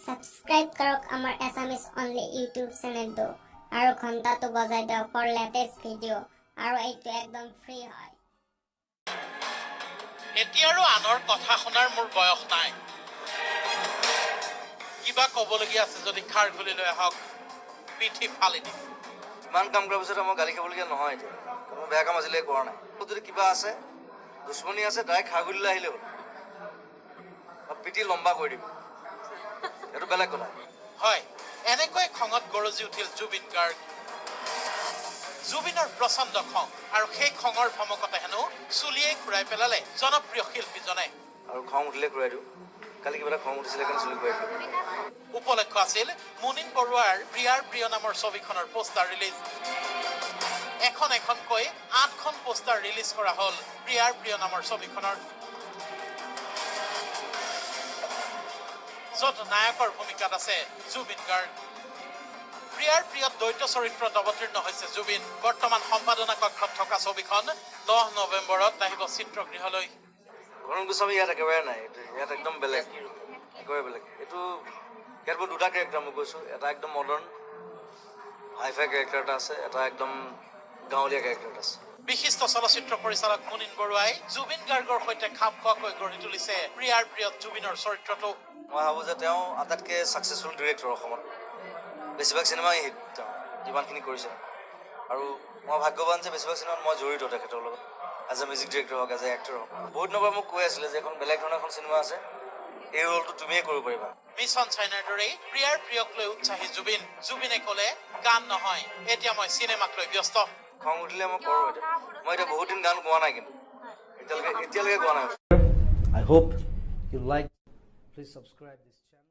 Subscribe karok amar Assamese only YouTube channel to aru ghanta to bajai dao for latest video aru eitu ekdom free hoy এতিয়াৰো আনৰ কথা শুনাৰ মোৰ বয়স নাই কিবা ক'বলগীয়া আছে যদি খাৰ খুলি লৈ আহক পিঠি ফালি দিম মান কাম কৰাৰ পিছত মই গালি খাবলগীয়া নহয় এতিয়া কোনো বেয়া কাম আজিলৈ কৰা নাই যদি কিবা আছে দুশ্মনী আছে ডাইৰেক্ট খাৰ খুলিলৈ আহিলে হ'ল পিঠি লম্বা কৰি দিম এইটো বেলেগ কথা হয় এনেকৈ খঙত গৰজি উঠিল জুবিন গাৰ্গ জুবিনৰ প্ৰচণ্ড খং আৰু সেই খঙৰ ভমকতে হেনো চুলিয়ে ঘূৰাই পেলালে জনপ্ৰিয় শিল্পীজনে আৰু খং উঠিলে ঘূৰাই দিওঁ কালি কিবা এটা খং উঠিছিলে কাৰণে চুলি ঘূৰাই দিওঁ উপলক্ষ আছিল মুনিন বৰুৱাৰ প্ৰিয়াৰ প্ৰিয় নামৰ ছবিখনৰ পোষ্টাৰ ৰিলিজ এখনকৈ 8খন পোষ্টাৰ ৰিলিজ কৰা হ'ল প্ৰিয়াৰ প্ৰিয় নামৰ ছবিখনৰ য'ত নায়কৰ ভূমিকাত আছে জুবিন গাৰ্গ প্ৰিয়াৰ প্ৰিয় দ্বৈত চৰিত্ৰত অৱতীৰ্ণ হৈছে জুবিন বৰ্তমান সম্পাদনা কক্ষত থকা ছবিখন 10 নৱেম্বৰত আহিব চিত্ৰগৃহলৈ ঘৰণ গোস্বামী ইয়াত একেবাৰে নাই ইয়াত একদম বেলেগ একেবাৰে বেলেগ এইটো ইয়াত মই দুটা কেৰেক্টাৰ মই কৈছোঁ এটা একদম মডাৰ্ণ হাইফাই কেৰেক্টাৰ এটা আছে এটা একদম গাঁৱলীয়া কেৰেক্টাৰ এটা আছে বিশিষ্ট চলচ্চিত্ৰ পৰিচালক মুনিন বৰুৱাই জুবিন গাৰ্গৰ সৈতে খাপ খোৱাকৈ গঢ়ি তুলিছে প্ৰিয়াৰ প্ৰিয় জুবিনৰ চৰিত্ৰটো মই ভাবোঁ যে তেওঁ আটাইতকৈ ছাকচেছফুল ডিৰেক্টৰ অসমত বেছিভাগ চিনেমাই হিট তেওঁ যিমানখিনি কৰিছে আৰু মই ভাগ্যৱান যে বেছিভাগ চিনেমাত মই জড়িত তেখেতৰ লগত এজ এ মিউজিক ডিৰেক্টৰ হওক এজ এ এক্টৰ হওক বহুত দিনৰ পৰা মোক কৈ আছিলে যে এখন বেলেগ ধৰণৰ এখন চিনেমা আছে এই ৰোলটো তুমিয়ে কৰিব পাৰিবা মিছন চাইনাৰ দৰেই প্ৰিয়াৰ প্ৰিয়ক লৈ উৎসাহী জুবিনে ক'লে গান নহয় এতিয়া মই চিনেমাক লৈ ব্যস্ত খং উঠিলে মই কৰোঁ মই এতিয়া বহুত দিন গান গোৱা নাই কিন্তু এতিয়ালৈকে গোৱা নাই I hope you like. Please subscribe this channel.